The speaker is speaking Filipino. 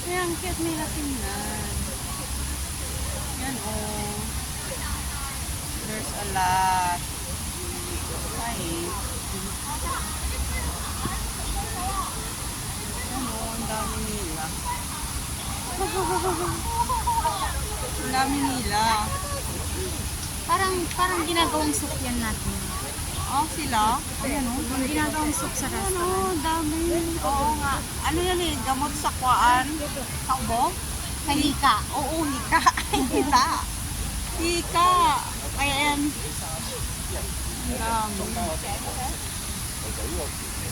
Kaya ang cute nila tingnan. Yan oh. There's a lot. Hi. Yan oh, ang dami nila. Ang dami nila. Parang ginagawang soup yan natin. Oh, sila? Ayan oh. Ang ginagawang soup sa Ano, restaurant. dami. Oo nga. Ano yan eh, gamot sa kwaan. Takbo? Halika. Oo, hika. Hika. Hika. Ayan. Ang dami.